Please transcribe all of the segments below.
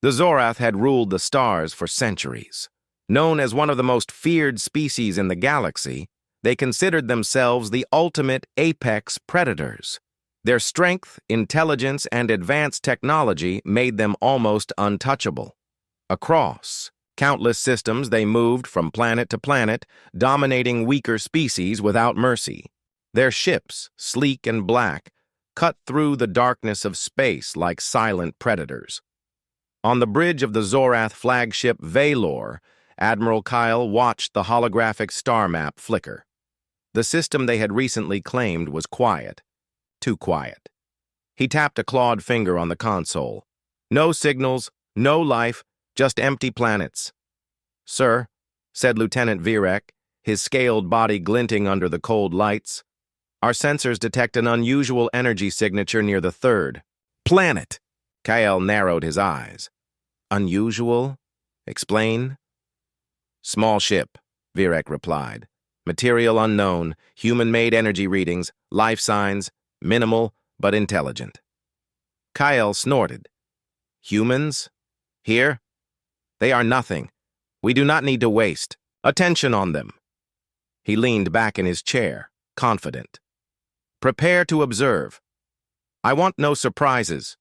The Zorath had ruled the stars for centuries. Known as one of the most feared species in the galaxy, they considered themselves the ultimate apex predators. Their strength, intelligence, and advanced technology made them almost untouchable. Across countless systems, they moved from planet to planet, dominating weaker species without mercy. Their ships, sleek and black, cut through the darkness of space like silent predators. On the bridge of the Zorath flagship Valor, Admiral Kyle watched the holographic star map flicker. The system they had recently claimed was quiet. Too quiet. He tapped a clawed finger on the console. No signals, no life, just empty planets. "Sir," said Lieutenant Virek, his scaled body glinting under the cold lights, "our sensors detect an unusual energy signature near the third planet." Kyle narrowed his eyes. "Unusual? Explain?" "Small ship," Virek replied. "Material unknown, human-made energy readings, life signs, minimal but intelligent." Kyle snorted. "Humans? Here? They are nothing. We do not need to waste attention on them." He leaned back in his chair, confident. "Prepare to observe. I want no surprises.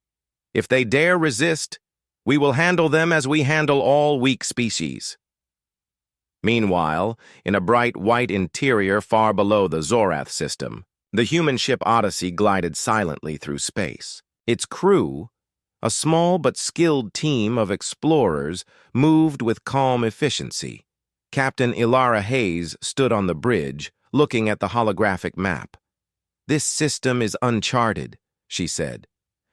If they dare resist, we will handle them as we handle all weak species." Meanwhile, in a bright white interior far below the Zorath system, the human ship Odyssey glided silently through space. Its crew, a small but skilled team of explorers, moved with calm efficiency. Captain Ilara Hayes stood on the bridge, looking at the holographic map. "This system is uncharted," she said.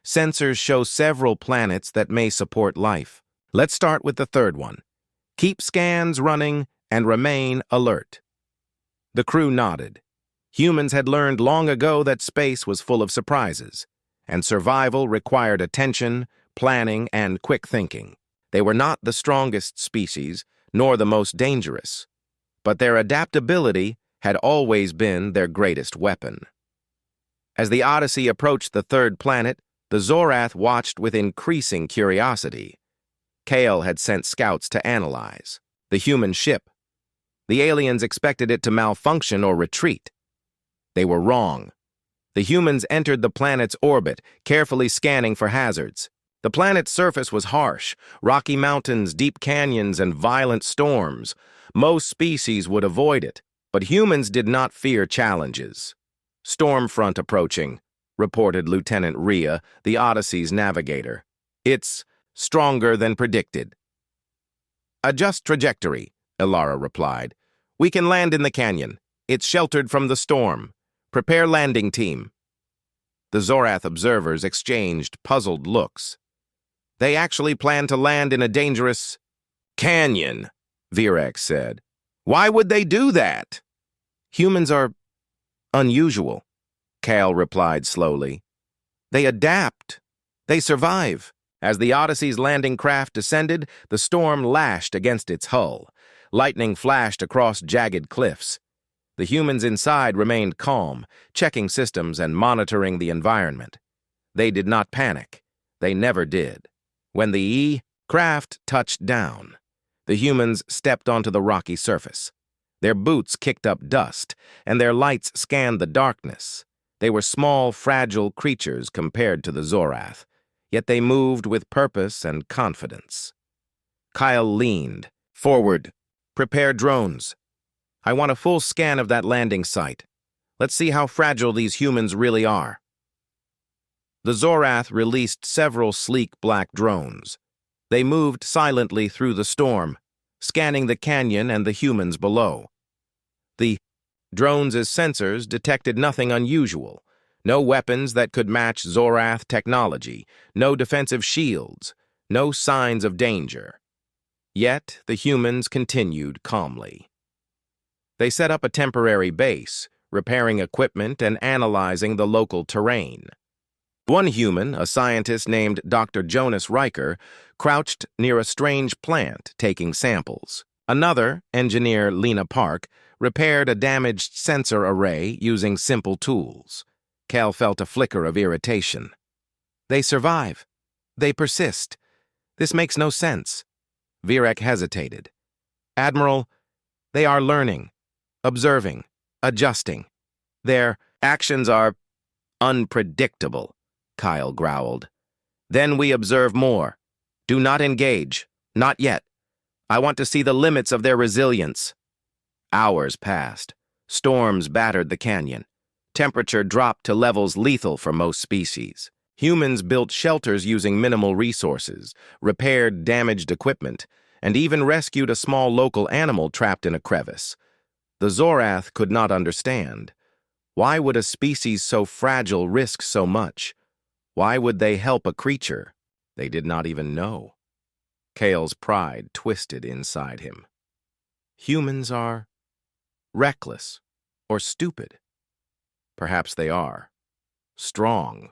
"Sensors show several planets that may support life. Let's start with the third one. Keep scans running and remain alert." The crew nodded. Humans had learned long ago that space was full of surprises, and survival required attention, planning, and quick thinking. They were not the strongest species, nor the most dangerous, but their adaptability had always been their greatest weapon. As the Odyssey approached the third planet, the Zorath watched with increasing curiosity. Kale had sent scouts to analyze the human ship. The aliens expected it to malfunction or retreat. They were wrong. The humans entered the planet's orbit, carefully scanning for hazards. The planet's surface was harsh, rocky mountains, deep canyons, and violent storms. Most species would avoid it, but humans did not fear challenges. "Storm front approaching," reported Lieutenant Rhea, the Odyssey's navigator. "It's stronger than predicted." "Adjust trajectory," Ilara replied. "We can land in the canyon. It's sheltered from the storm. Prepare landing team." The Zorath observers exchanged puzzled looks. "They actually plan to land in a dangerous canyon," Virek said. "Why would they do that?" "Humans are unusual," Kale replied slowly. "They adapt. They survive." As the Odyssey's landing craft descended, the storm lashed against its hull. Lightning flashed across jagged cliffs. The humans inside remained calm, checking systems and monitoring the environment. They did not panic. They never did. When the craft touched down, the humans stepped onto the rocky surface. Their boots kicked up dust, and their lights scanned the darkness. They were small, fragile creatures compared to the Zorath, yet they moved with purpose and confidence. Kyle leaned forward. "Prepare drones. I want a full scan of that landing site. Let's see how fragile these humans really are." The Zorath released several sleek black drones. They moved silently through the storm, scanning the canyon and the humans below. The drones' sensors detected nothing unusual. No weapons that could match Zorath technology, no defensive shields, no signs of danger. Yet the humans continued calmly. They set up a temporary base, repairing equipment and analyzing the local terrain. One human, a scientist named Dr. Jonas Riker, crouched near a strange plant, taking samples. Another, engineer Lena Park, repaired a damaged sensor array using simple tools. Cal felt a flicker of irritation. They survive. They persist. This makes no sense. Virek hesitated. Admiral, they are learning, observing, adjusting. Their actions are unpredictable, Kyle growled. Then we observe more. Do not engage. Not yet. I want to see the limits of their resilience. Hours passed. Storms battered the canyon. Temperature dropped to levels lethal for most species. Humans built shelters using minimal resources, repaired damaged equipment, and even rescued a small local animal trapped in a crevice. The Zorath could not understand. Why would a species so fragile risk so much? Why would they help a creature they did not even know? Kale's pride twisted inside him. Humans are reckless or stupid. Perhaps they are. Strong,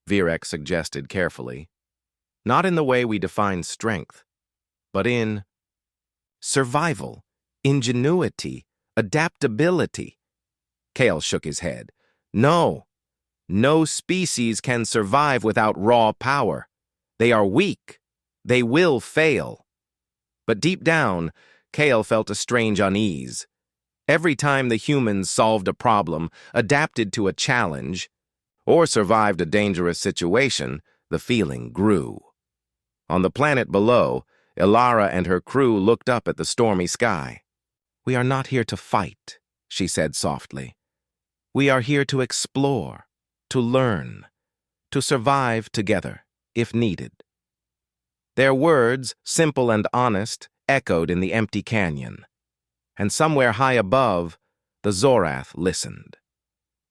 Virek suggested carefully. Not in the way we define strength, but in survival, ingenuity, adaptability. Kale shook his head. No species can survive without raw power. They are weak. They will fail. But deep down, Kale felt a strange unease. Every time the humans solved a problem, adapted to a challenge, or survived a dangerous situation, the feeling grew. On the planet below, Ilara and her crew looked up at the stormy sky. We are not here to fight, she said softly. We are here to explore, to learn, to survive together, if needed. Their words, simple and honest, echoed in the empty canyon. And somewhere high above, the Zorath listened.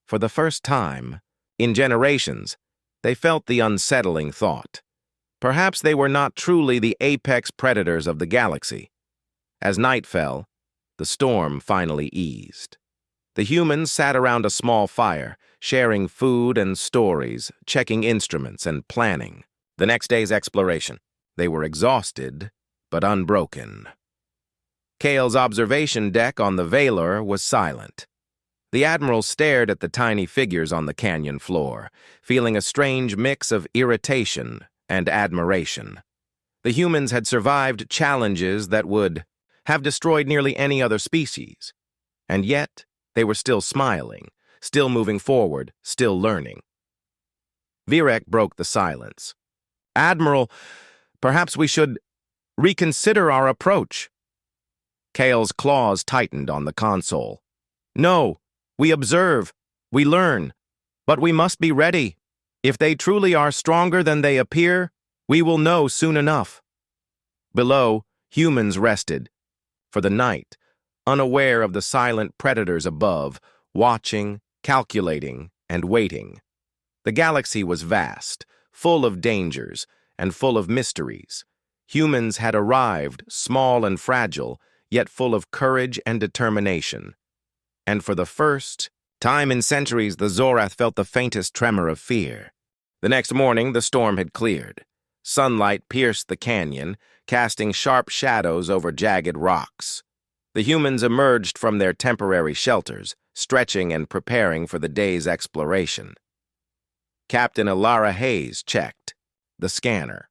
For the first time, in generations, they felt the unsettling thought. Perhaps they were not truly the apex predators of the galaxy. As night fell, the storm finally eased. The humans sat around a small fire, sharing food and stories, checking instruments and planning the next day's exploration. They were exhausted, but unbroken. Kale's observation deck on the Valor was silent. The Admiral stared at the tiny figures on the canyon floor, feeling a strange mix of irritation and admiration. The humans had survived challenges that would have destroyed nearly any other species, and yet they were still smiling, still moving forward, still learning. Virek broke the silence. Admiral, perhaps we should reconsider our approach. Kale's claws tightened on the console. No, we observe, we learn, but we must be ready. If they truly are stronger than they appear, we will know soon enough. Below, humans rested. For the night, unaware of the silent predators above, watching, calculating, and waiting. The galaxy was vast, full of dangers, and full of mysteries. Humans had arrived, small and fragile, yet full of courage and determination. And for the first time in centuries, the Zorath felt the faintest tremor of fear. The next morning, the storm had cleared. Sunlight pierced the canyon, casting sharp shadows over jagged rocks. The humans emerged from their temporary shelters, stretching and preparing for the day's exploration. Captain Ilara Hayes checked the scanner.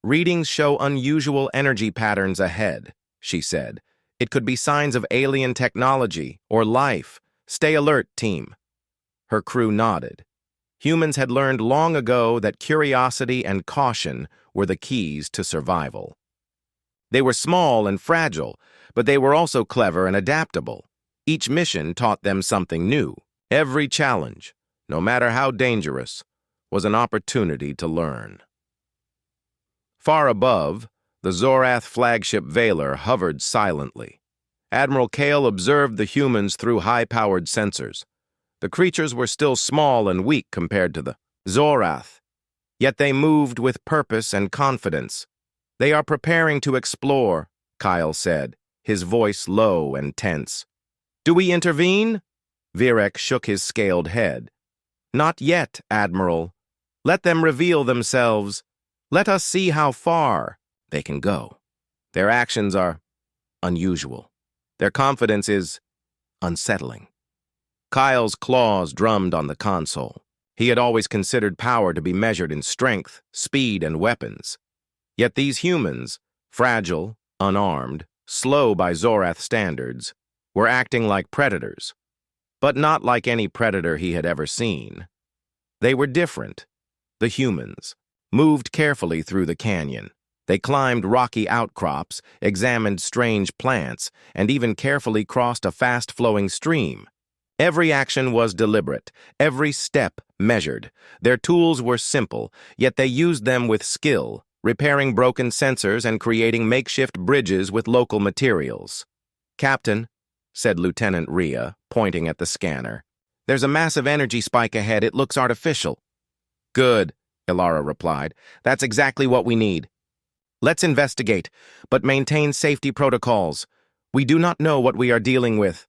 Readings show unusual energy patterns ahead, she said. It could be signs of alien technology or life. Stay alert, team. Her crew nodded. Humans had learned long ago that curiosity and caution were the keys to survival. They were small and fragile, but they were also clever and adaptable. Each mission taught them something new. Every challenge, no matter how dangerous, was an opportunity to learn. Far above, the Zorath flagship Valor hovered silently. Admiral Kale observed the humans through high-powered sensors. The creatures were still small and weak compared to the Zorath, yet they moved with purpose and confidence. They are preparing to explore, Kyle said, his voice low and tense. Do we intervene? Virek shook his scaled head. Not yet, Admiral. Let them reveal themselves. Let us see how far they can go. Their actions are unusual. Their confidence is unsettling. Kyle's claws drummed on the console. He had always considered power to be measured in strength, speed, and weapons. Yet these humans, fragile, unarmed, slow by Zorath standards, were acting like predators, but not like any predator he had ever seen. They were different. The humans moved carefully through the canyon. They climbed rocky outcrops, examined strange plants, and even carefully crossed a fast-flowing stream. Every action was deliberate, every step measured. Their tools were simple, yet they used them with skill, repairing broken sensors and creating makeshift bridges with local materials. "Captain," said Lieutenant Rhea, pointing at the scanner, "there's a massive energy spike ahead. It looks artificial." "Good," Ilara replied. "That's exactly what we need. Let's investigate, but maintain safety protocols. We do not know what we are dealing with."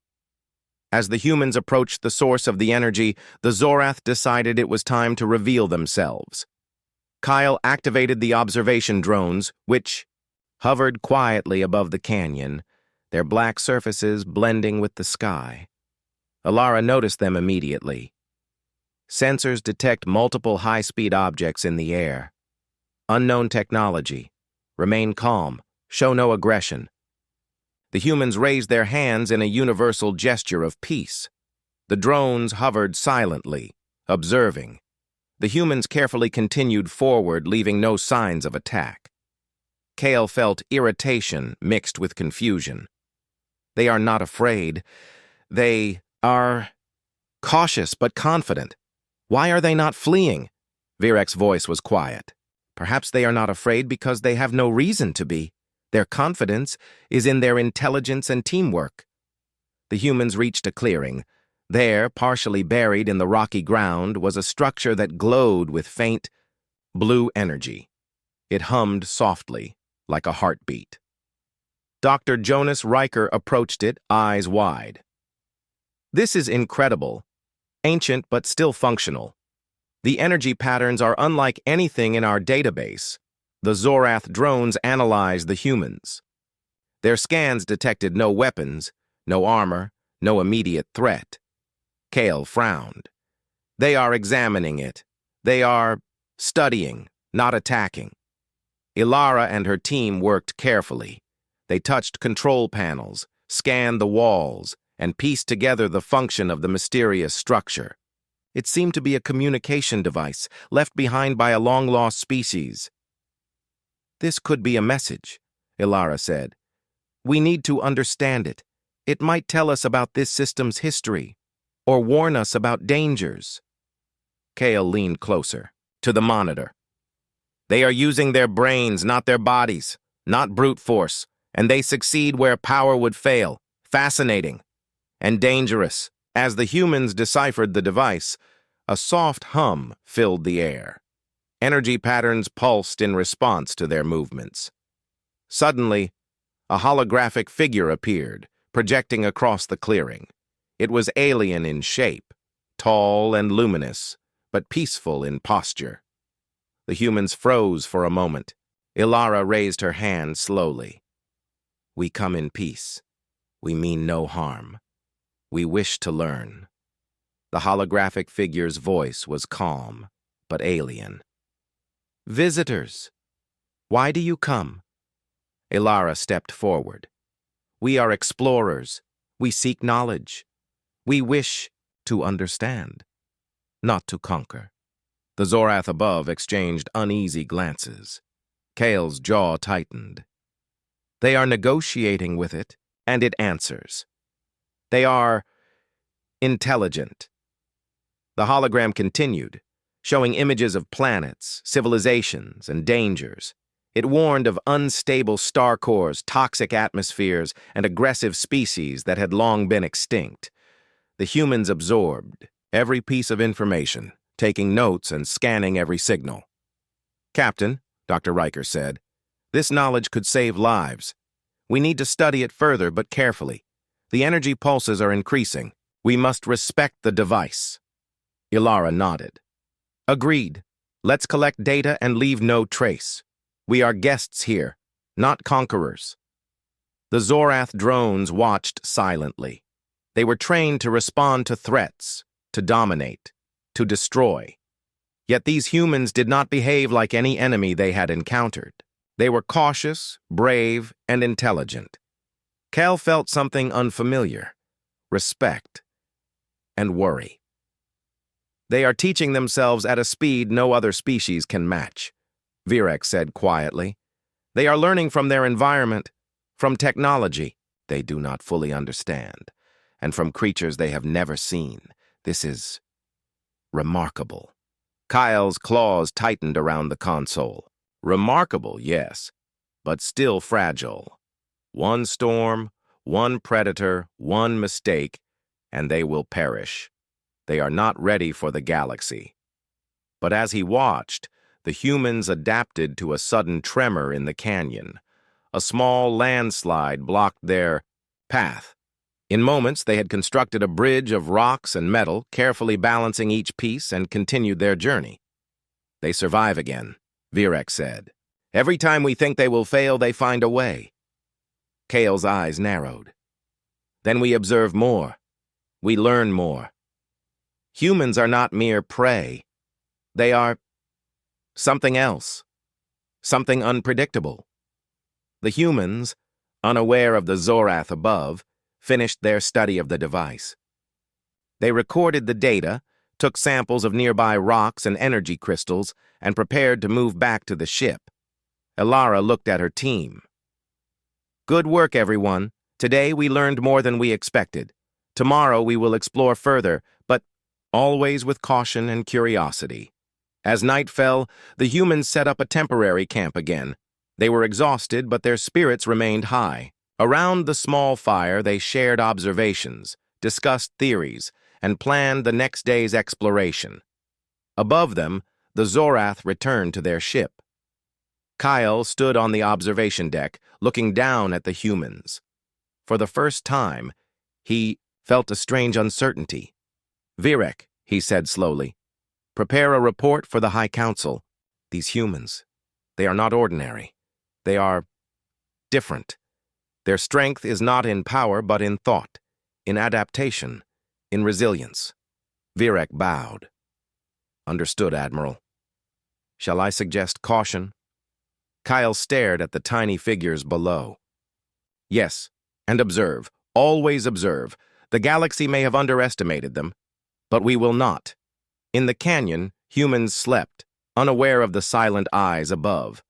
As the humans approached the source of the energy, the Zorath decided it was time to reveal themselves. Kyle activated the observation drones, which hovered quietly above the canyon, their black surfaces blending with the sky. Ilara noticed them immediately. Sensors detect multiple high-speed objects in the air. Unknown technology. Remain calm. Show no aggression. The humans raised their hands in a universal gesture of peace. The drones hovered silently, observing. The humans carefully continued forward, leaving no signs of attack. Kale felt irritation mixed with confusion. They are not afraid. They are cautious but confident. Why are they not fleeing? Virek's voice was quiet. Perhaps they are not afraid because they have no reason to be. Their confidence is in their intelligence and teamwork. The humans reached a clearing. There, partially buried in the rocky ground, was a structure that glowed with faint, blue energy. It hummed softly, like a heartbeat. Dr. Jonas Riker approached it, eyes wide. "This is incredible. Ancient but still functional. The energy patterns are unlike anything in our database." The Zorath drones analyzed the humans. Their scans detected no weapons, no armor, no immediate threat. Kale frowned. "They are examining it. They are studying, not attacking." Ilara and her team worked carefully. They touched control panels, scanned the walls, and pieced together the function of the mysterious structure. It seemed to be a communication device left behind by a long-lost species. "This could be a message," Ilara said. "We need to understand it. It might tell us about this system's history, or warn us about dangers." Kale leaned closer, to the monitor. "They are using their brains, not their bodies, not brute force, and they succeed where power would fail. Fascinating. And dangerous." As the humans deciphered the device, a soft hum filled the air. Energy patterns pulsed in response to their movements. Suddenly, a holographic figure appeared, projecting across the clearing. It was alien in shape, tall and luminous, but peaceful in posture. The humans froze for a moment. Ilara raised her hand slowly. "We come in peace. We mean no harm. We wish to learn." The holographic figure's voice was calm, but alien. "Visitors, why do you come?" Ilara stepped forward. "We are explorers. We seek knowledge. We wish to understand, not to conquer." The Zorath above exchanged uneasy glances. Kale's jaw tightened. "They are negotiating with it, and it answers. They are intelligent." The hologram continued, showing images of planets, civilizations, and dangers. It warned of unstable star cores, toxic atmospheres, and aggressive species that had long been extinct. The humans absorbed every piece of information, taking notes and scanning every signal. "Captain," Dr. Riker said, "this knowledge could save lives. We need to study it further but carefully. The energy pulses are increasing. We must respect the device." Ilara nodded. "Agreed. Let's collect data and leave no trace. We are guests here, not conquerors." The Zorath drones watched silently. They were trained to respond to threats, to dominate, to destroy. Yet these humans did not behave like any enemy they had encountered. They were cautious, brave, and intelligent. Cal felt something unfamiliar: respect and worry. They are teaching themselves at a speed no other species can match, Virek said quietly. They are learning from their environment, from technology they do not fully understand, and from creatures they have never seen. This is remarkable. Kyle's claws tightened around the console. Remarkable, yes, but still fragile. One storm, one predator, one mistake, and they will perish. They are not ready for the galaxy. But as he watched, the humans adapted to a sudden tremor in the canyon. A small landslide blocked their path. In moments, they had constructed a bridge of rocks and metal, carefully balancing each piece, and continued their journey. They survive again, Virek said. Every time we think they will fail, they find a way. Kale's eyes narrowed. Then we observe more. We learn more. Humans are not mere prey. They are something else, something unpredictable. The humans, unaware of the Zorath above, finished their study of the device. They recorded the data, took samples of nearby rocks and energy crystals, and prepared to move back to the ship. Elara looked at her team. Good work, everyone. Today we learned more than we expected. Tomorrow we will explore further, but always with caution and curiosity. As night fell, the humans set up a temporary camp again. They were exhausted, but their spirits remained high. Around the small fire, they shared observations, discussed theories, and planned the next day's exploration. Above them, the Zorath returned to their ship. Kyle stood on the observation deck, looking down at the humans. For the first time, he felt a strange uncertainty. Virek, he said slowly, prepare a report for the High Council. These humans, they are not ordinary. They are different. Their strength is not in power, but in thought, in adaptation, in resilience. Virek bowed. Understood, Admiral. Shall I suggest caution? Kyle stared at the tiny figures below. Yes, and observe, always observe. The galaxy may have underestimated them, but we will not. In the canyon, humans slept, unaware of the silent eyes above.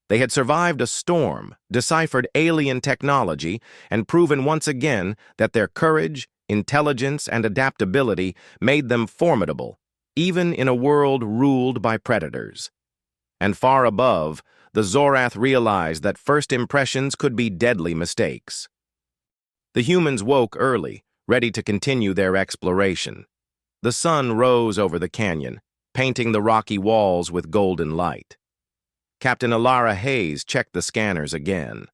They had survived a storm, deciphered alien technology, and proven once again that their courage, intelligence, and adaptability made them formidable, even in a world ruled by predators. And far above, the Zorath realized that first impressions could be deadly mistakes. The humans woke early, ready to continue their exploration. The sun rose over the canyon, painting the rocky walls with golden light. Captain Elara Hayes checked the scanners again.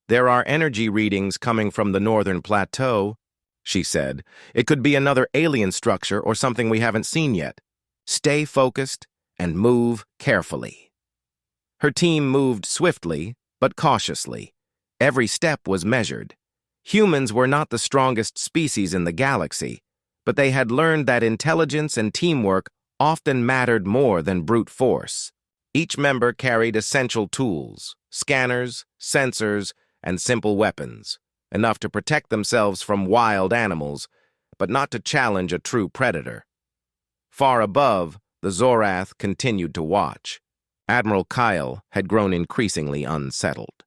There are energy readings coming from the northern plateau, she said. It could be another alien structure or something we haven't seen yet. Stay focused and move carefully. Her team moved swiftly, but cautiously. Every step was measured. Humans were not the strongest species in the galaxy, but they had learned that intelligence and teamwork often mattered more than brute force. Each member carried essential tools, scanners, sensors, and simple weapons, enough to protect themselves from wild animals, but not to challenge a true predator. Far above, the Zorath continued to watch. Admiral Kyle had grown increasingly unsettled.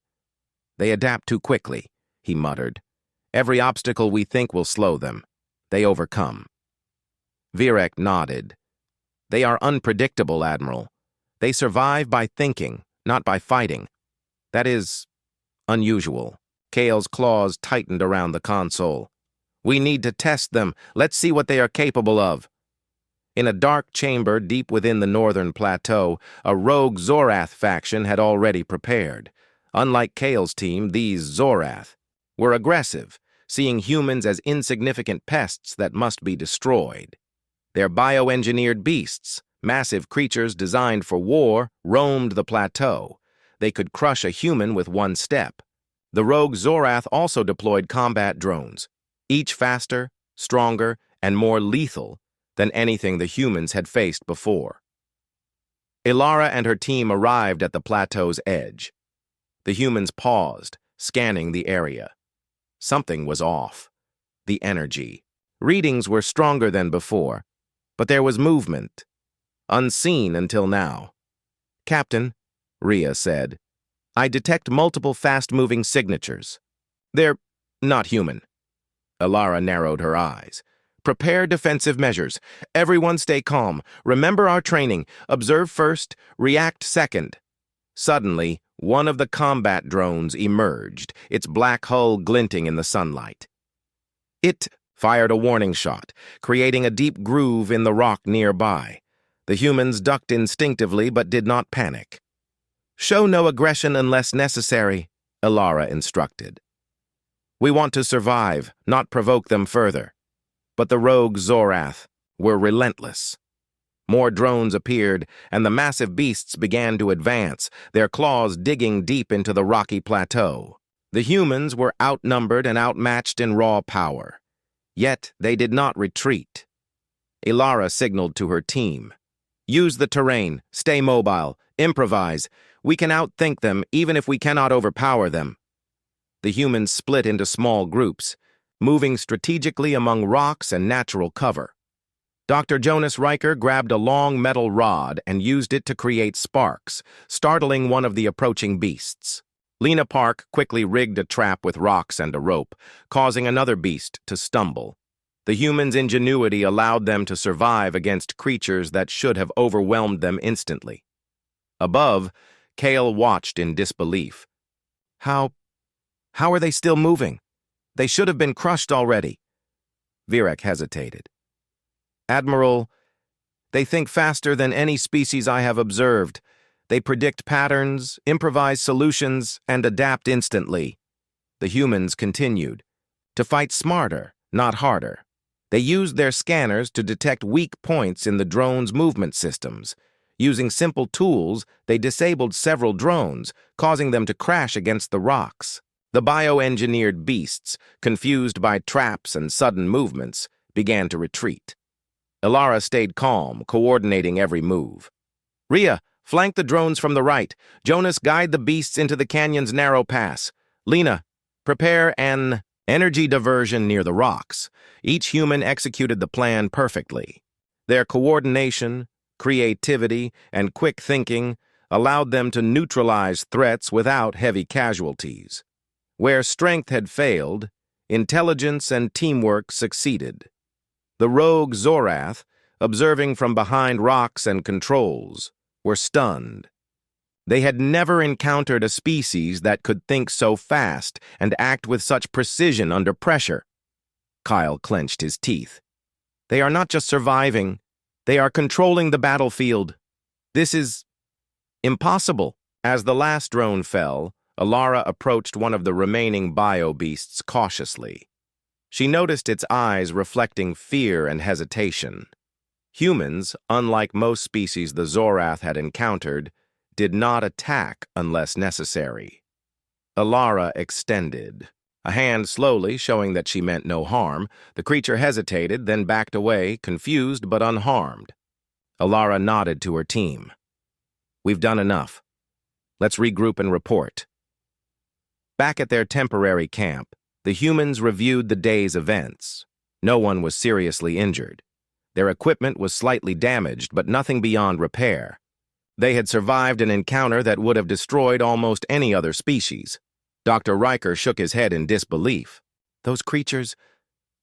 They adapt too quickly, he muttered. Every obstacle we think will slow them. They overcome. Virek nodded. They are unpredictable, Admiral. They survive by thinking, not by fighting. That is unusual. Kale's claws tightened around the console. We need to test them. Let's see what they are capable of. In a dark chamber deep within the northern plateau, a rogue Zorath faction had already prepared. Unlike Kale's team, these Zorath were aggressive, seeing humans as insignificant pests that must be destroyed. Their bioengineered beasts, massive creatures designed for war, roamed the plateau. They could crush a human with one step. The rogue Zorath also deployed combat drones, each faster, stronger, and more lethal than anything the humans had faced before. Ilara and her team arrived at the plateau's edge. The humans paused, scanning the area. Something was off. The energy. Readings were stronger than before, but there was movement. Unseen until now. "Captain," Rhea said, "I detect multiple fast-moving signatures. They're not human." Ilara narrowed her eyes. "Prepare defensive measures. Everyone stay calm. Remember our training. Observe first, react second." Suddenly, one of the combat drones emerged, its black hull glinting in the sunlight. It fired a warning shot, creating a deep groove in the rock nearby. The humans ducked instinctively but did not panic. "Show no aggression unless necessary," Ilara instructed. "We want to survive, not provoke them further." But the rogue Zorath were relentless. More drones appeared, and the massive beasts began to advance, their claws digging deep into the rocky plateau. The humans were outnumbered and outmatched in raw power. Yet they did not retreat. Ilara signaled to her team. "Use the terrain, stay mobile, improvise. We can outthink them even if we cannot overpower them." The humans split into small groups, moving strategically among rocks and natural cover. Dr. Jonas Riker grabbed a long metal rod and used it to create sparks, startling one of the approaching beasts. Lena Park quickly rigged a trap with rocks and a rope, causing another beast to stumble. The humans' ingenuity allowed them to survive against creatures that should have overwhelmed them instantly. Above, Kale watched in disbelief. How are they still moving? They should have been crushed already." Virek hesitated. "Admiral, they think faster than any species I have observed. They predict patterns, improvise solutions, and adapt instantly." The humans continued. "To fight smarter, not harder. They used their scanners to detect weak points in the drones' movement systems. Using simple tools, they disabled several drones, causing them to crash against the rocks. The bioengineered beasts, confused by traps and sudden movements, began to retreat. Ilara stayed calm, coordinating every move. "Rhea, flank the drones from the right. Jonas, guide the beasts into the canyon's narrow pass. Lena, prepare an energy diversion near the rocks." Each human executed the plan perfectly. Their coordination, creativity, and quick thinking allowed them to neutralize threats without heavy casualties. Where strength had failed, intelligence and teamwork succeeded. The rogue Zorath, observing from behind rocks and controls, were stunned. They had never encountered a species that could think so fast and act with such precision under pressure. Kyle clenched his teeth. "They are not just surviving, they are controlling the battlefield. This is impossible." As the last drone fell, Ilara approached one of the remaining bio-beasts cautiously. She noticed its eyes reflecting fear and hesitation. Humans, unlike most species the Zorath had encountered, did not attack unless necessary. Ilara extended, a hand slowly showing that she meant no harm. The creature hesitated, then backed away, confused but unharmed. Ilara nodded to her team. "We've done enough. Let's regroup and report." Back at their temporary camp, the humans reviewed the day's events. No one was seriously injured. Their equipment was slightly damaged, but nothing beyond repair. They had survived an encounter that would have destroyed almost any other species. Dr. Riker shook his head in disbelief. "Those creatures,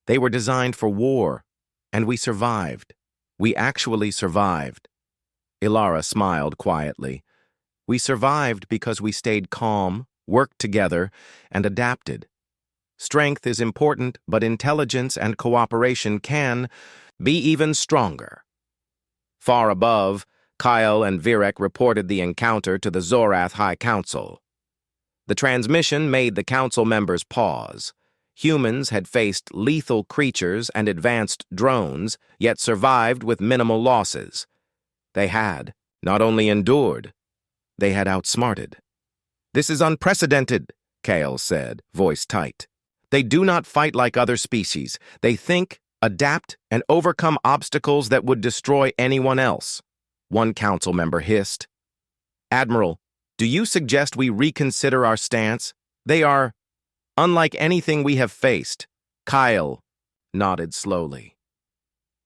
they were designed for war, and we survived. We actually survived." Ilara smiled quietly. "We survived because we stayed calm, worked together, and adapted. Strength is important, but intelligence and cooperation can be even stronger." Far above, Kyle and Virek reported the encounter to the Zorath High Council. The transmission made the council members pause. Humans had faced lethal creatures and advanced drones, yet survived with minimal losses. They had not only endured, they had outsmarted. "This is unprecedented," Kale said, voice tight. "They do not fight like other species. They think, adapt, and overcome obstacles that would destroy anyone else." one council member hissed. "Admiral, do you suggest we reconsider our stance? They are unlike anything we have faced." Kyle nodded slowly.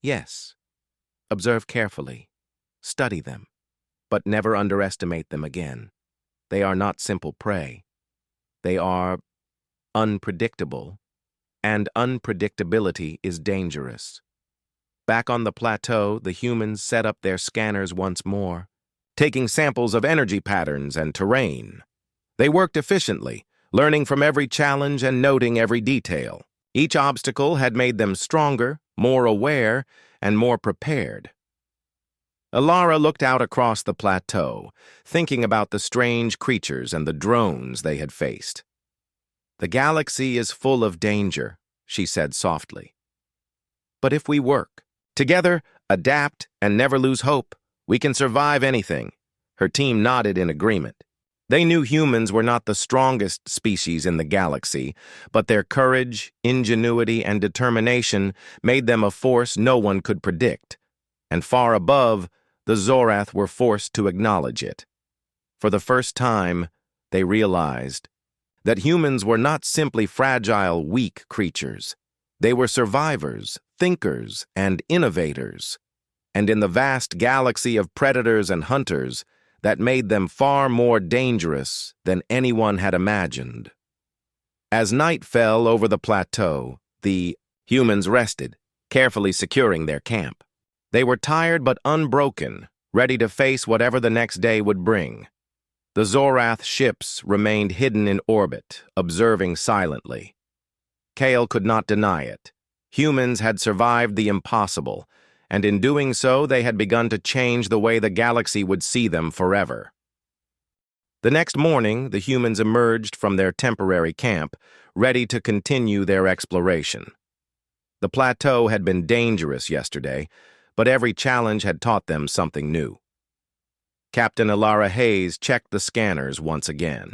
"Yes. Observe carefully. Study them. But never underestimate them again. They are not simple prey. They are unpredictable, and unpredictability is dangerous." Back on the plateau, the humans set up their scanners once more, taking samples of energy patterns and terrain. They worked efficiently, learning from every challenge and noting every detail. Each obstacle had made them stronger, more aware, and more prepared. Ilara looked out across the plateau, thinking about the strange creatures and the drones they had faced. "The galaxy is full of danger," she said softly. "But if we work together, adapt, and never lose hope, we can survive anything." Her team nodded in agreement. They knew humans were not the strongest species in the galaxy, but their courage, ingenuity, and determination made them a force no one could predict. And far above, the Zorath were forced to acknowledge it. For the first time, they realized that humans were not simply fragile, weak creatures. They were survivors, thinkers, and innovators. And in the vast galaxy of predators and hunters, that made them far more dangerous than anyone had imagined. As night fell over the plateau, the humans rested, carefully securing their camp. They were tired but unbroken, ready to face whatever the next day would bring. The Zorath ships remained hidden in orbit, observing silently. Kale could not deny it. Humans had survived the impossible, and in doing so, they had begun to change the way the galaxy would see them forever. The next morning, the humans emerged from their temporary camp, ready to continue their exploration. The plateau had been dangerous yesterday, but every challenge had taught them something new. Captain Ilara Hayes checked the scanners once again.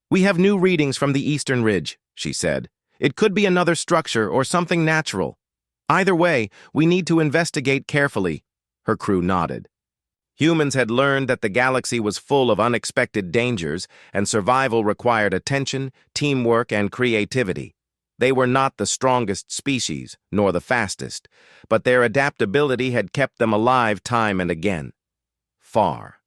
"We have new readings from the eastern ridge," she said. "It could be another structure or something natural. Either way, we need to investigate carefully." Her crew nodded. Humans had learned that the galaxy was full of unexpected dangers, and survival required attention, teamwork, and creativity. They were not the strongest species, nor the fastest, but their adaptability had kept them alive time and again. Far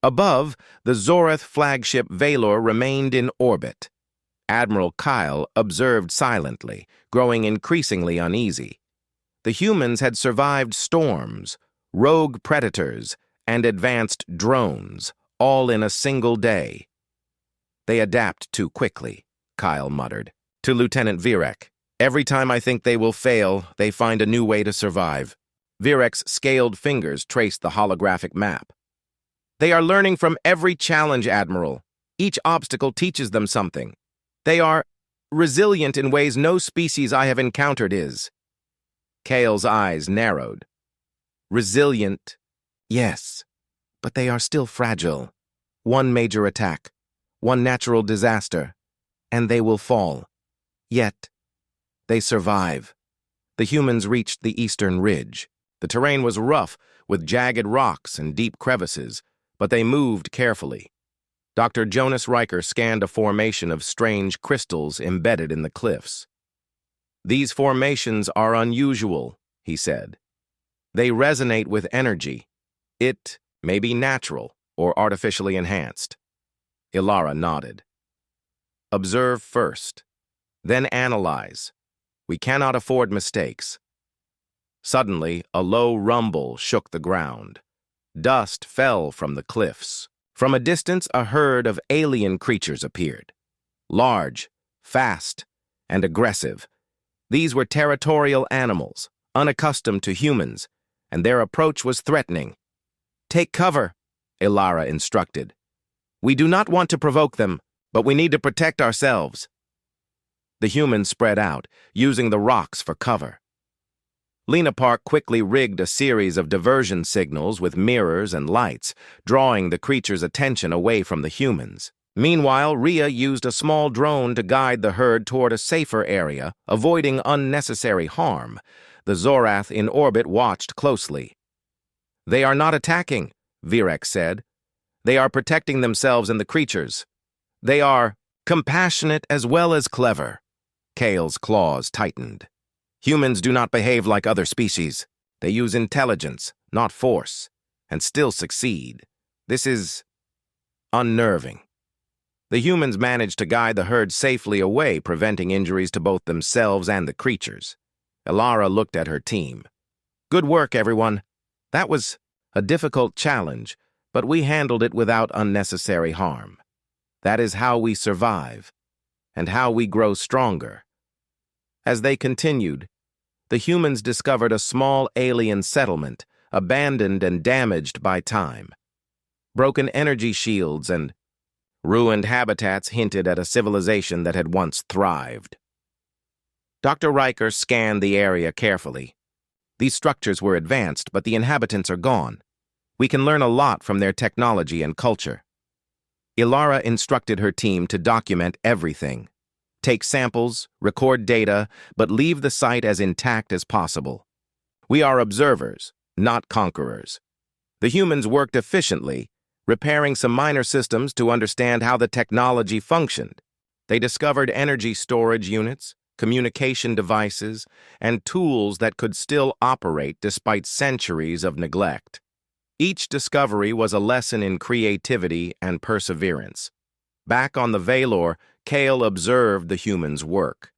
above, the Zorath flagship Valor remained in orbit. Admiral Kyle observed silently, growing increasingly uneasy. The humans had survived storms, rogue predators, and advanced drones, all in a single day. "They adapt too quickly," Kyle muttered. To Lieutenant Virek, "Every time I think they will fail, they find a new way to survive." Virek's scaled fingers traced the holographic map. "They are learning from every challenge, Admiral. Each obstacle teaches them something. They are resilient in ways no species I have encountered is." Kale's eyes narrowed. "Resilient, yes, but they are still fragile. One major attack, one natural disaster, and they will fall. Yet, they survive." The humans reached the eastern ridge. The terrain was rough, with jagged rocks and deep crevices, but they moved carefully. Dr. Jonas Riker scanned a formation of strange crystals embedded in the cliffs. "These formations are unusual," he said. "They resonate with energy. It may be natural or artificially enhanced." Ilara nodded. "Observe first, then analyze. We cannot afford mistakes." Suddenly, a low rumble shook the ground. Dust fell from the cliffs. From a distance, a herd of alien creatures appeared. Large, fast, and aggressive. These were territorial animals, unaccustomed to humans, and their approach was threatening. "Take cover," Ilara instructed. "We do not want to provoke them, but we need to protect ourselves." The humans spread out, using the rocks for cover. Lena Park quickly rigged a series of diversion signals with mirrors and lights, drawing the creature's attention away from the humans. Meanwhile, Rhea used a small drone to guide the herd toward a safer area, avoiding unnecessary harm. The Zorath in orbit watched closely. They are not attacking, Virek said. They are protecting themselves and the creatures. They are compassionate as well as clever. Kale's claws tightened. Humans do not behave like other species. They use intelligence, not force, and still succeed. This is unnerving. The humans managed to guide the herd safely away, preventing injuries to both themselves and the creatures. Ilara looked at her team. Good work, everyone. That was a difficult challenge, but we handled it without unnecessary harm. That is how we survive, and how we grow stronger. As they continued, the humans discovered a small alien settlement, abandoned and damaged by time. Broken energy shields and ruined habitats hinted at a civilization that had once thrived. Dr. Riker scanned the area carefully. These structures were advanced, but the inhabitants are gone. We can learn a lot from their technology and culture. Ilara instructed her team to document everything. Take samples, record data, but leave the site as intact as possible. We are observers, not conquerors. The humans worked efficiently, repairing some minor systems to understand how the technology functioned. They discovered energy storage units, communication devices, and tools that could still operate despite centuries of neglect. Each discovery was a lesson in creativity and perseverance. Back on the Valor, Kale observed the humans' work.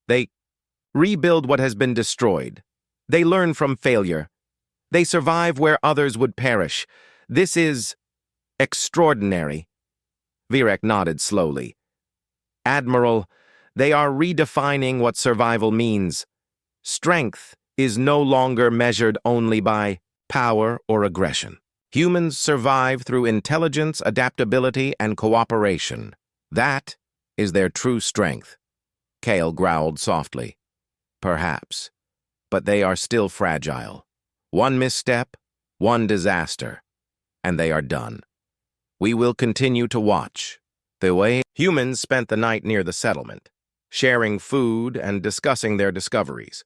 They rebuild what has been destroyed. They learn from failure. They survive where others would perish. This is extraordinary. Virek nodded slowly. Admiral, they are redefining what survival means. Strength is no longer measured only by power or aggression. Humans survive through intelligence, adaptability, and cooperation. That is their true strength. Kale growled softly. Perhaps. But they are still fragile. One misstep, one disaster, and they are done. We will continue to watch. The way humans spent the night near the settlement, sharing food and discussing their discoveries.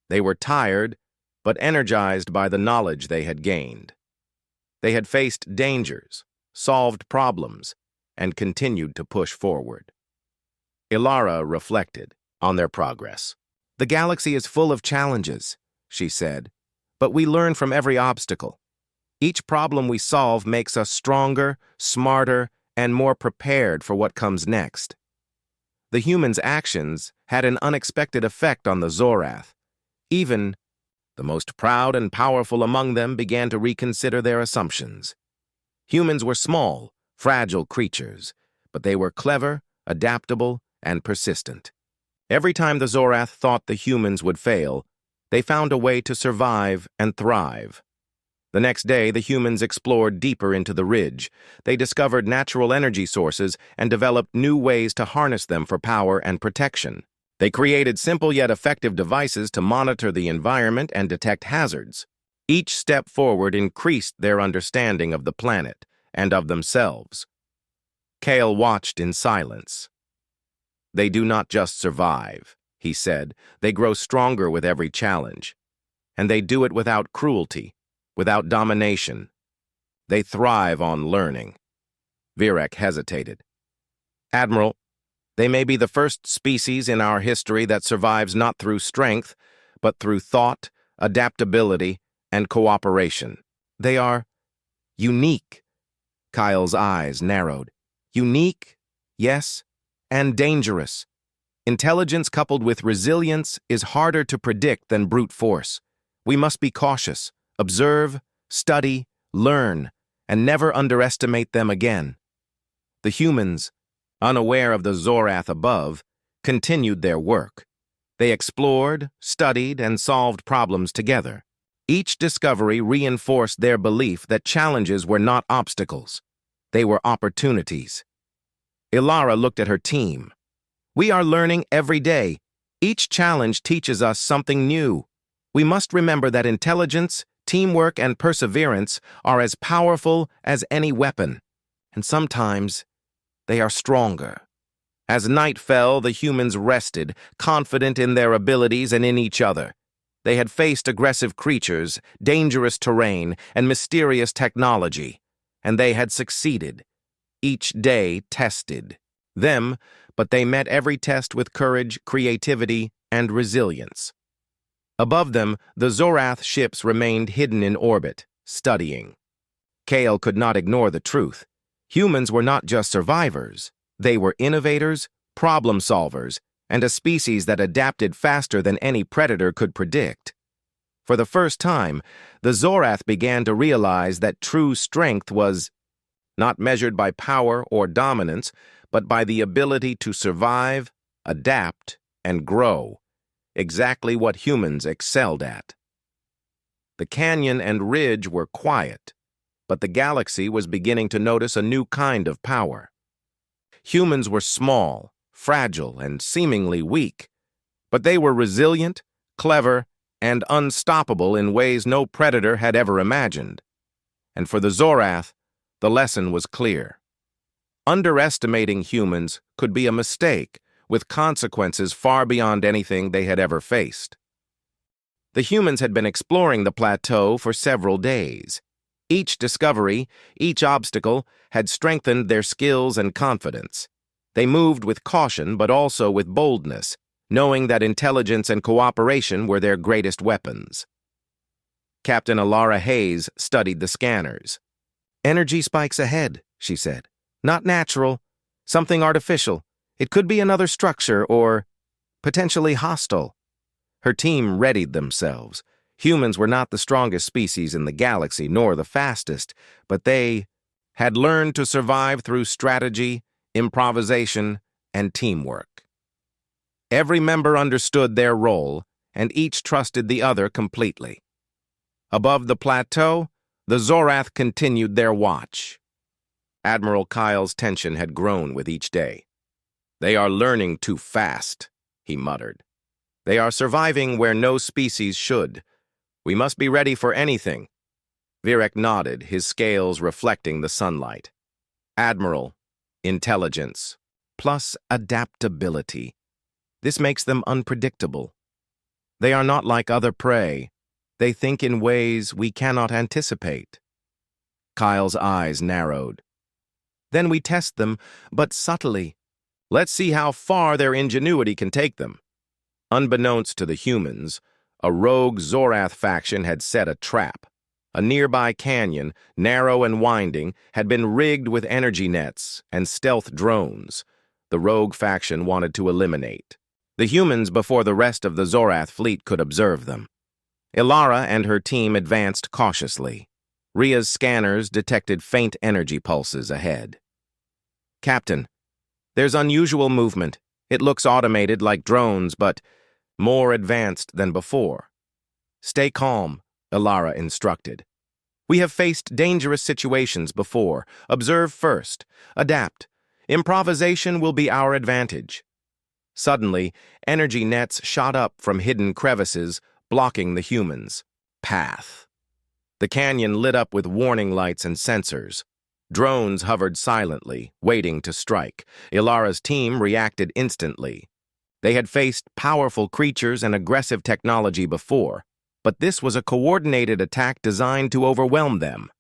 They were tired, but energized by the knowledge they had gained. They had faced dangers, solved problems, and continued to push forward. Ilara reflected on their progress. The galaxy is full of challenges, she said, but we learn from every obstacle. Each problem we solve makes us stronger, smarter, and more prepared for what comes next. The humans' actions had an unexpected effect on the Zorath. Even the most proud and powerful among them began to reconsider their assumptions. Humans were small, fragile creatures, but they were clever, adaptable, and persistent. Every time the Zorath thought the humans would fail, they found a way to survive and thrive. The next day, the humans explored deeper into the ridge. They discovered natural energy sources and developed new ways to harness them for power and protection. They created simple yet effective devices to monitor the environment and detect hazards. Each step forward increased their understanding of the planet and of themselves. Kale watched in silence. They do not just survive, he said. They grow stronger with every challenge. And they do it without cruelty, without domination. They thrive on learning. Virek hesitated. Admiral, they may be the first species in our history that survives not through strength, but through thought, adaptability, and cooperation. They are unique. Kyle's eyes narrowed. Unique, yes, and dangerous. Intelligence coupled with resilience is harder to predict than brute force. We must be cautious, observe, study, learn, and never underestimate them again. The humans, unaware of the Zorath above, continued their work. They explored, studied, and solved problems together. Each discovery reinforced their belief that challenges were not obstacles. They were opportunities. Ilara looked at her team. We are learning every day. Each challenge teaches us something new. We must remember that intelligence, teamwork, and perseverance are as powerful as any weapon. And sometimes, they are stronger. As night fell, the humans rested, confident in their abilities and in each other. They had faced aggressive creatures, dangerous terrain, and mysterious technology, and they had succeeded. Each day tested them, but they met every test with courage, creativity, and resilience. Above them, the Zorath ships remained hidden in orbit, studying. Kale could not ignore the truth. Humans were not just survivors. They were innovators, problem solvers, and a species that adapted faster than any predator could predict. For the first time, the Zorath began to realize that true strength was not measured by power or dominance, but by the ability to survive, adapt, and grow, exactly what humans excelled at. The canyon and ridge were quiet, but the galaxy was beginning to notice a new kind of power. Humans were small, fragile, and seemingly weak, but they were resilient, clever, and unstoppable in ways no predator had ever imagined. And for the Zorath, the lesson was clear. Underestimating humans could be a mistake, with consequences far beyond anything they had ever faced. The humans had been exploring the plateau for several days. Each discovery, each obstacle, had strengthened their skills and confidence. They moved with caution but also with boldness, knowing that intelligence and cooperation were their greatest weapons. Captain Alara Hayes studied the scanners. "Energy spikes ahead," she said. "Not natural, something artificial. It could be another structure or potentially hostile." Her team readied themselves. Humans were not the strongest species in the galaxy, nor the fastest, but they had learned to survive through strategy, improvisation, and teamwork. Every member understood their role, and each trusted the other completely. Above the plateau, the Zorath continued their watch. Admiral Kyle's tension had grown with each day. "They are learning too fast," he muttered. "They are surviving where no species should. We must be ready for anything." Virek nodded, his scales reflecting the sunlight. "Admiral, intelligence, plus adaptability. This makes them unpredictable. They are not like other prey. They think in ways we cannot anticipate." Kyle's eyes narrowed. "Then we test them, but subtly. Let's see how far their ingenuity can take them." Unbeknownst to the humans, a rogue Zorath faction had set a trap. A nearby canyon, narrow and winding, had been rigged with energy nets and stealth drones. The rogue faction wanted to eliminate the humans before the rest of the Zorath fleet could observe them. Ilara and her team advanced cautiously. Ria's scanners detected faint energy pulses ahead. "Captain, there's unusual movement. It looks automated like drones, but more advanced than before." "Stay calm," Ilara instructed. "We have faced dangerous situations before. Observe first. Adapt. Improvisation will be our advantage." Suddenly, energy nets shot up from hidden crevices, blocking the humans' path. The canyon lit up with warning lights and sensors. Drones hovered silently, waiting to strike. Ilara's team reacted instantly. They had faced powerful creatures and aggressive technology before, but this was a coordinated attack designed to overwhelm them.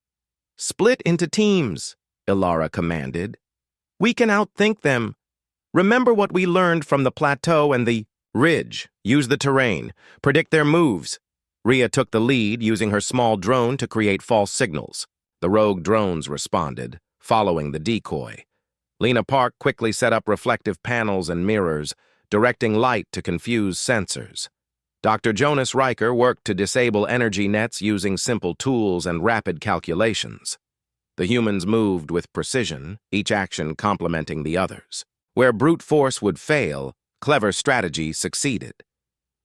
"Split into teams," Ilara commanded. "We can outthink them. Remember what we learned from the plateau and the ridge. Use the terrain. Predict their moves." Ria took the lead, using her small drone to create false signals. The rogue drones responded, following the decoy. Lena Park quickly set up reflective panels and mirrors, directing light to confuse sensors. Dr. Jonas Riker worked to disable energy nets using simple tools and rapid calculations. The humans moved with precision, each action complementing the others. Where brute force would fail, clever strategy succeeded.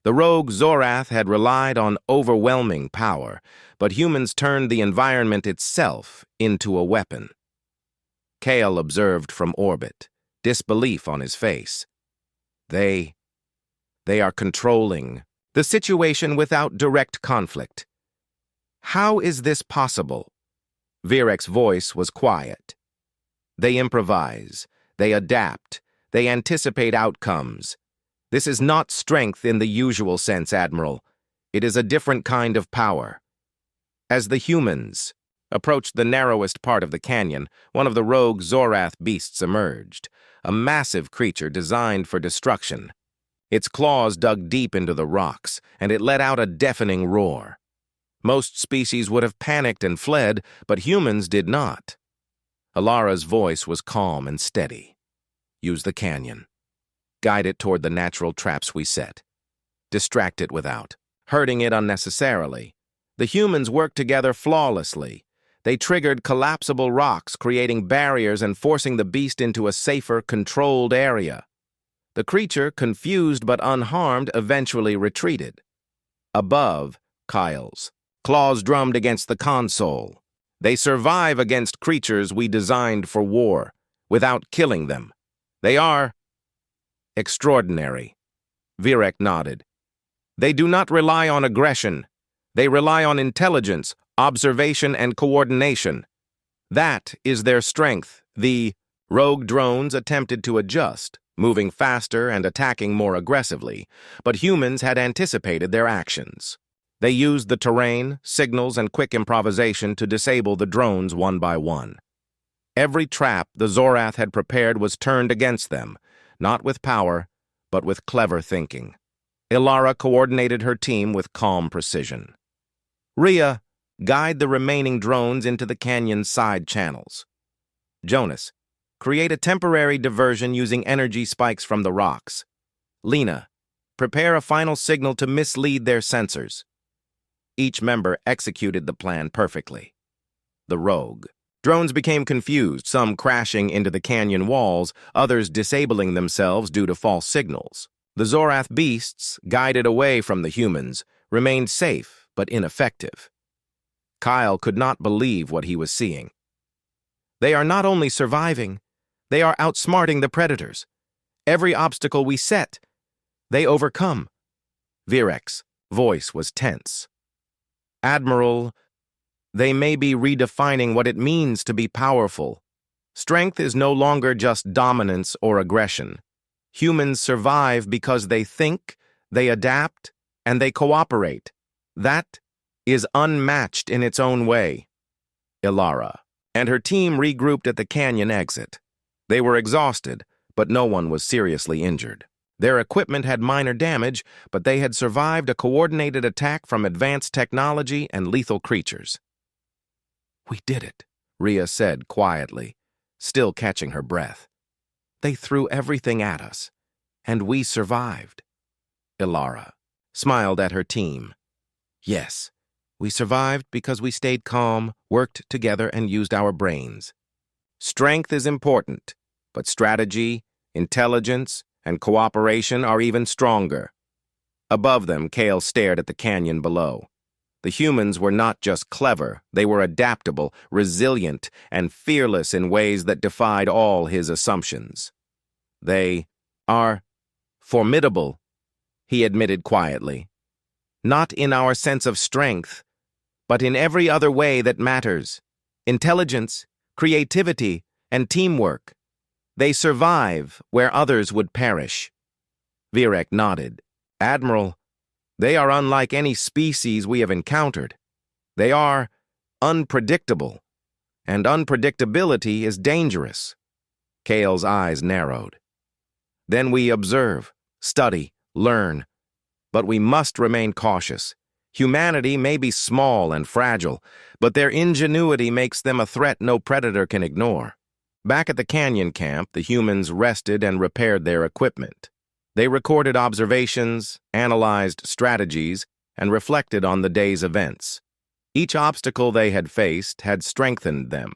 The rogue Zorath had relied on overwhelming power, but humans turned the environment itself into a weapon. Kale observed from orbit, disbelief on his face. They are controlling the situation without direct conflict. How is this possible? Virek's voice was quiet. They improvise, they adapt, they anticipate outcomes. This is not strength in the usual sense, Admiral. It is a different kind of power. As the humans approached the narrowest part of the canyon, one of the rogue Zorath beasts emerged, a massive creature designed for destruction. Its claws dug deep into the rocks, and it let out a deafening roar. Most species would have panicked and fled, but humans did not. Alara's voice was calm and steady. Use the canyon. Guide it toward the natural traps we set. Distract it without hurting it unnecessarily. The humans worked together flawlessly. They triggered collapsible rocks, creating barriers and forcing the beast into a safer, controlled area. The creature, confused but unharmed, eventually retreated. Above, Kyle's claws drummed against the console. They survive against creatures we designed for war, without killing them. They are extraordinary. Virek nodded. They do not rely on aggression. They rely on intelligence, observation, and coordination. That is their strength. The rogue drones attempted to adjust, moving faster and attacking more aggressively, but humans had anticipated their actions. They used the terrain, signals, and quick improvisation to disable the drones one by one. Every trap the Zorath had prepared was turned against them, not with power, but with clever thinking. Ilara coordinated her team with calm precision. Rhea, guide the remaining drones into the canyon's side channels. Jonas, create a temporary diversion using energy spikes from the rocks. Lena, prepare a final signal to mislead their sensors. Each member executed the plan perfectly. The rogue drones became confused, some crashing into the canyon walls, others disabling themselves due to false signals. The Zorath beasts, guided away from the humans, remained safe but ineffective. Kyle could not believe what he was seeing. They are not only surviving, they are outsmarting the predators. Every obstacle we set, they overcome. Virek's voice was tense. Admiral, they may be redefining what it means to be powerful. Strength is no longer just dominance or aggression. Humans survive because they think, they adapt, and they cooperate. That is unmatched in its own way. Ilara and her team regrouped at the canyon exit. They were exhausted, but no one was seriously injured. Their equipment had minor damage, but they had survived a coordinated attack from advanced technology and lethal creatures. "We did it," Rhea said quietly, still catching her breath. "They threw everything at us, and we survived." Ilara smiled at her team. "Yes, we survived because we stayed calm, worked together, and used our brains. Strength is important, but strategy, intelligence, and cooperation are even stronger." Above them, Kale stared at the canyon below. The humans were not just clever, they were adaptable, resilient, and fearless in ways that defied all his assumptions. "They are formidable," he admitted quietly. "Not in our sense of strength, but in every other way that matters. Intelligence, creativity, and teamwork. They survive where others would perish." Virek nodded. "Admiral, they are unlike any species we have encountered. They are unpredictable, and unpredictability is dangerous." Kale's eyes narrowed. "Then we observe, study, learn. But we must remain cautious. Humanity may be small and fragile, but their ingenuity makes them a threat no predator can ignore." Back at the canyon camp, the humans rested and repaired their equipment. They recorded observations, analyzed strategies, and reflected on the day's events. Each obstacle they had faced had strengthened them,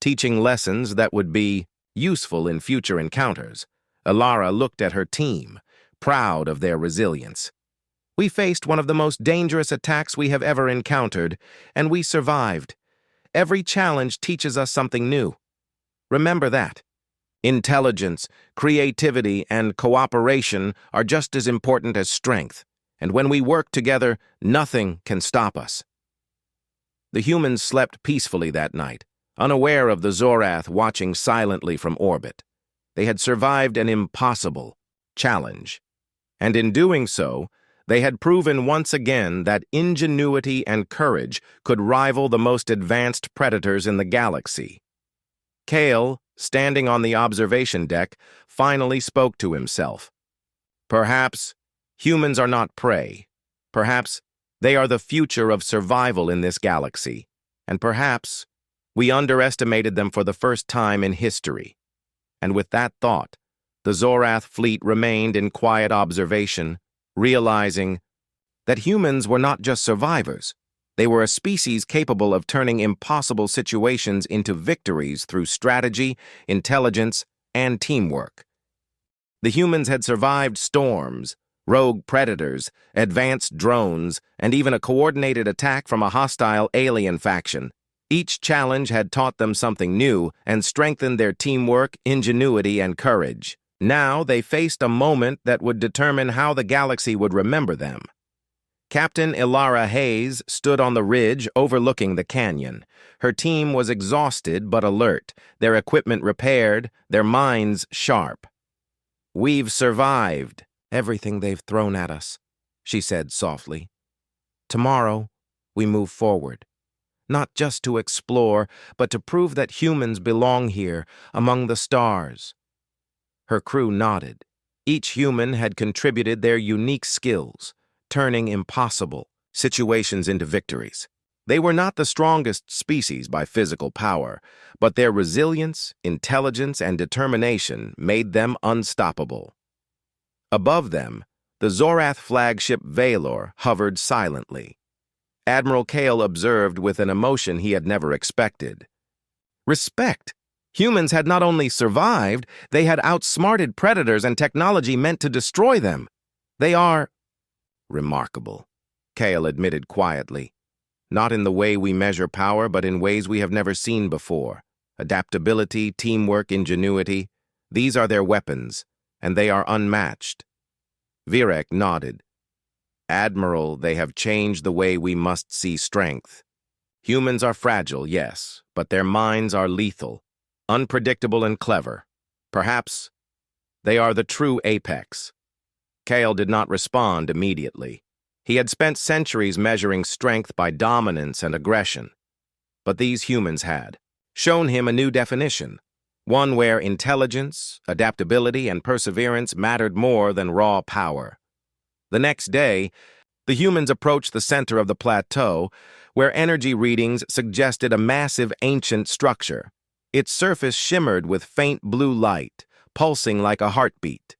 teaching lessons that would be useful in future encounters. Ilara looked at her team, proud of their resilience. "We faced one of the most dangerous attacks we have ever encountered, and we survived. Every challenge teaches us something new. Remember that. Intelligence, creativity, and cooperation are just as important as strength, and when we work together, nothing can stop us." The humans slept peacefully that night, unaware of the Zorath watching silently from orbit. They had survived an impossible challenge, and in doing so, They had proven once again that ingenuity and courage could rival the most advanced predators in the galaxy. Kale, standing on the observation deck, finally spoke to himself. Perhaps humans are not prey. Perhaps they are the future of survival in this galaxy. And perhaps we underestimated them for the first time in history. And with that thought, the Zorath fleet remained in quiet observation, realizing that humans were not just survivors. They were a species capable of turning impossible situations into victories through strategy, intelligence, and teamwork. The humans had survived storms, rogue predators, advanced drones, and even a coordinated attack from a hostile alien faction. Each challenge had taught them something new and strengthened their teamwork, ingenuity, and courage. Now they faced a moment that would determine how the galaxy would remember them. Captain Ilara Hayes stood on the ridge overlooking the canyon. Her team was exhausted but alert, their equipment repaired, their minds sharp. "We've survived everything they've thrown at us," she said softly. "Tomorrow, we move forward. Not just to explore, but to prove that humans belong here, among the stars." Her crew nodded. Each human had contributed their unique skills, turning impossible situations into victories. They were not the strongest species by physical power, but their resilience, intelligence, and determination made them unstoppable. Above them, the Zorath flagship Valor hovered silently. Admiral Kale observed with an emotion he had never expected. Respect! Humans had not only survived, they had outsmarted predators and technology meant to destroy them. They are remarkable, Kale admitted quietly. Not in the way we measure power, but in ways we have never seen before. Adaptability, teamwork, ingenuity. These are their weapons, and they are unmatched. Virek nodded. Admiral, they have changed the way we must see strength. Humans are fragile, yes, but their minds are lethal, unpredictable and clever. Perhaps they are the true apex. Kale did not respond immediately. He had spent centuries measuring strength by dominance and aggression. But these humans had shown him a new definition, one where intelligence, adaptability, and perseverance mattered more than raw power. The next day, the humans approached the center of the plateau, where energy readings suggested a massive ancient structure. Its surface shimmered with faint blue light, pulsing like a heartbeat.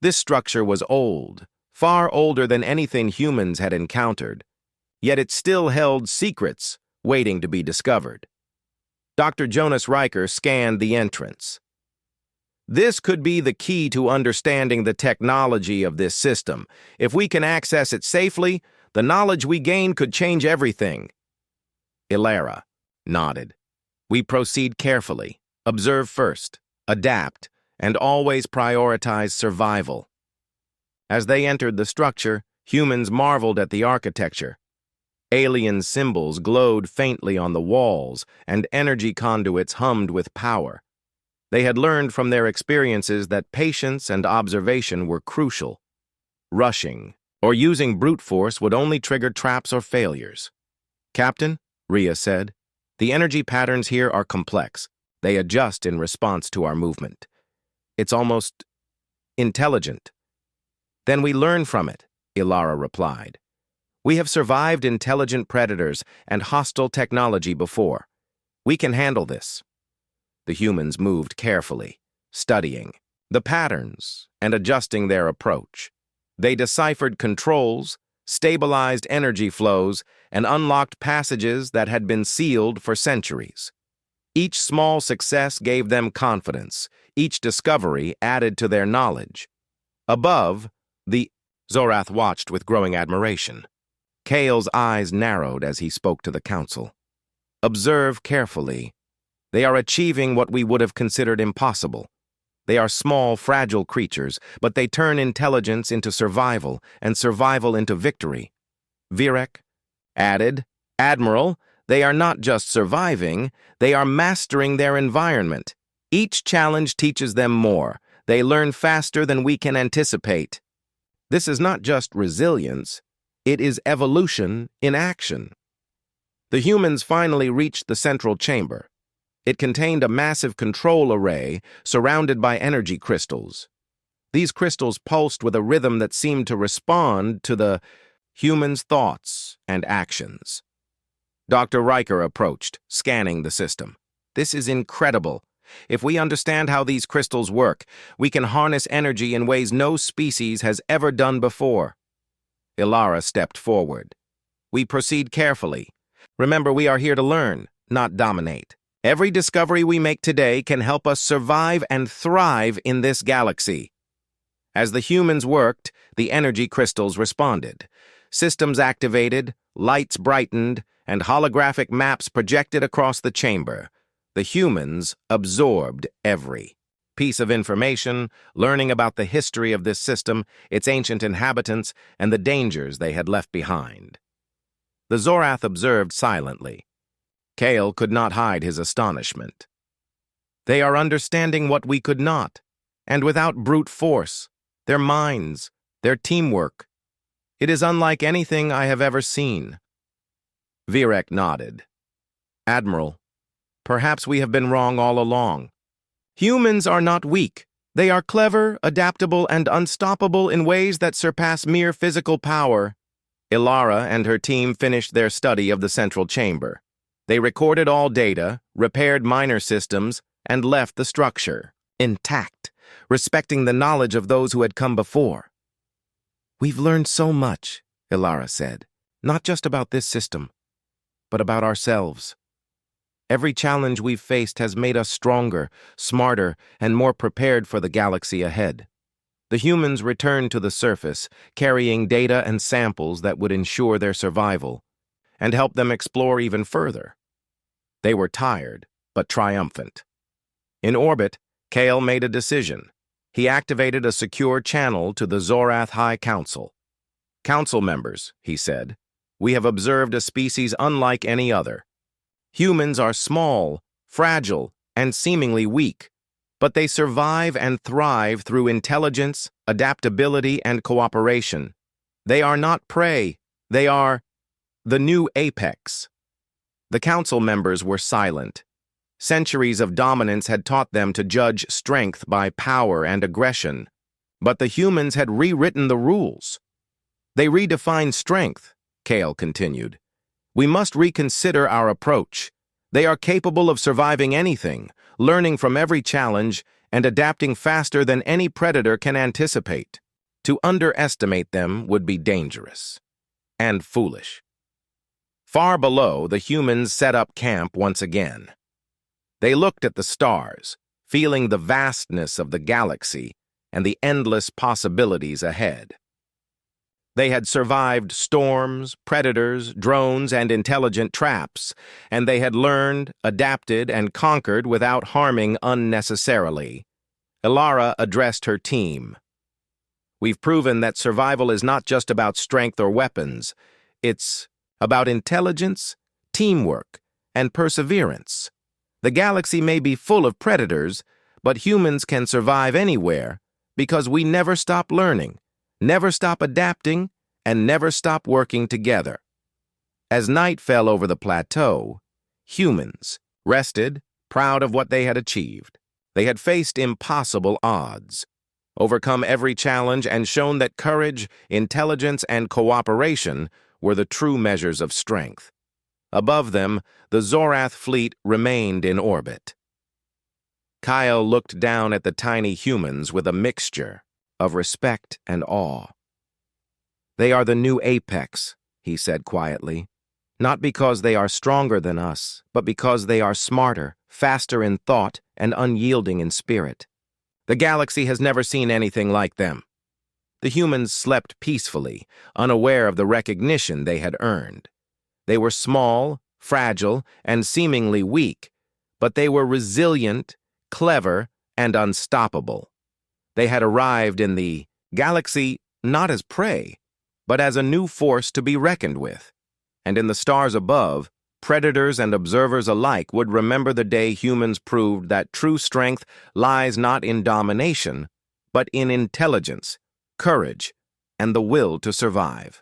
This structure was old, far older than anything humans had encountered, yet it still held secrets waiting to be discovered. Dr. Jonas Riker scanned the entrance. This could be the key to understanding the technology of this system. If we can access it safely, the knowledge we gain could change everything. Ilara nodded. We proceed carefully, observe first, adapt, and always prioritize survival. As they entered the structure, humans marveled at the architecture. Alien symbols glowed faintly on the walls, and energy conduits hummed with power. They had learned from their experiences that patience and observation were crucial. Rushing or using brute force would only trigger traps or failures. "Captain," Rhea said, "the energy patterns here are complex. They adjust in response to our movement. It's almost intelligent." "Then we learn from it," Ilara replied. "We have survived intelligent predators and hostile technology before. We can handle this." The humans moved carefully, studying the patterns and adjusting their approach. They deciphered controls, stabilized energy flows, and unlocked passages that had been sealed for centuries. Each small success gave them confidence. Each discovery added to their knowledge. Above, the Zorath watched with growing admiration. Kale's eyes narrowed as he spoke to the council. "Observe carefully. They are achieving what we would have considered impossible. They are small, fragile creatures, but they turn intelligence into survival and survival into victory." Virek added, "Admiral, they are not just surviving, they are mastering their environment. Each challenge teaches them more. They learn faster than we can anticipate." This is not just resilience, it is evolution in action. The humans finally reached the central chamber. It contained a massive control array surrounded by energy crystals. These crystals pulsed with a rhythm that seemed to respond to the humans' thoughts and actions. Dr. Riker approached, scanning the system. This is incredible. If we understand how these crystals work, we can harness energy in ways no species has ever done before. Ilara stepped forward. We proceed carefully. Remember, we are here to learn, not dominate. Every discovery we make today can help us survive and thrive in this galaxy. As the humans worked, the energy crystals responded. Systems activated, lights brightened, and holographic maps projected across the chamber. The humans absorbed every piece of information, learning about the history of this system, its ancient inhabitants, and the dangers they had left behind. The Zorath observed silently. Kale could not hide his astonishment. They are understanding what we could not, and without brute force, their minds, their teamwork. It is unlike anything I have ever seen. Virek nodded. Admiral, perhaps we have been wrong all along. Humans are not weak. They are clever, adaptable, and unstoppable in ways that surpass mere physical power. Ilara and her team finished their study of the central chamber. They recorded all data, repaired minor systems, and left the structure intact, respecting the knowledge of those who had come before. We've learned so much, Ilara said, not just about this system, but about ourselves. Every challenge we've faced has made us stronger, smarter, and more prepared for the galaxy ahead. The humans returned to the surface, carrying data and samples that would ensure their survival, and help them explore even further. They were tired, but triumphant. In orbit, Kale made a decision. He activated a secure channel to the Zorath High Council. Council members, he said, we have observed a species unlike any other. Humans are small, fragile, and seemingly weak, but they survive and thrive through intelligence, adaptability, and cooperation. They are not prey. They are the new apex. The council members were silent. Centuries of dominance had taught them to judge strength by power and aggression, but the humans had rewritten the rules. They redefined strength, Kale continued. We must reconsider our approach. They are capable of surviving anything, learning from every challenge, and adapting faster than any predator can anticipate. To underestimate them would be dangerous and foolish. Far below, the humans set up camp once again. They looked at the stars, feeling the vastness of the galaxy and the endless possibilities ahead. They had survived storms, predators, drones, and intelligent traps, and they had learned, adapted, and conquered without harming unnecessarily. Ilara addressed her team. We've proven that survival is not just about strength or weapons. It's about intelligence, teamwork, and perseverance. The galaxy may be full of predators, but humans can survive anywhere because we never stop learning, never stop adapting, and never stop working together. As night fell over the plateau, humans rested, proud of what they had achieved. They had faced impossible odds, overcome every challenge, and shown that courage, intelligence, and cooperation were the true measures of strength. Above them, the Zorath fleet remained in orbit. Kyle looked down at the tiny humans with a mixture of respect and awe. They are the new apex, he said quietly, not because they are stronger than us, but because they are smarter, faster in thought, and unyielding in spirit. The galaxy has never seen anything like them. The humans slept peacefully, unaware of the recognition they had earned. They were small, fragile, and seemingly weak, but they were resilient, clever, and unstoppable. They had arrived in the galaxy not as prey, but as a new force to be reckoned with. And in the stars above, predators and observers alike would remember the day humans proved that true strength lies not in domination, but in intelligence, courage, and the will to survive.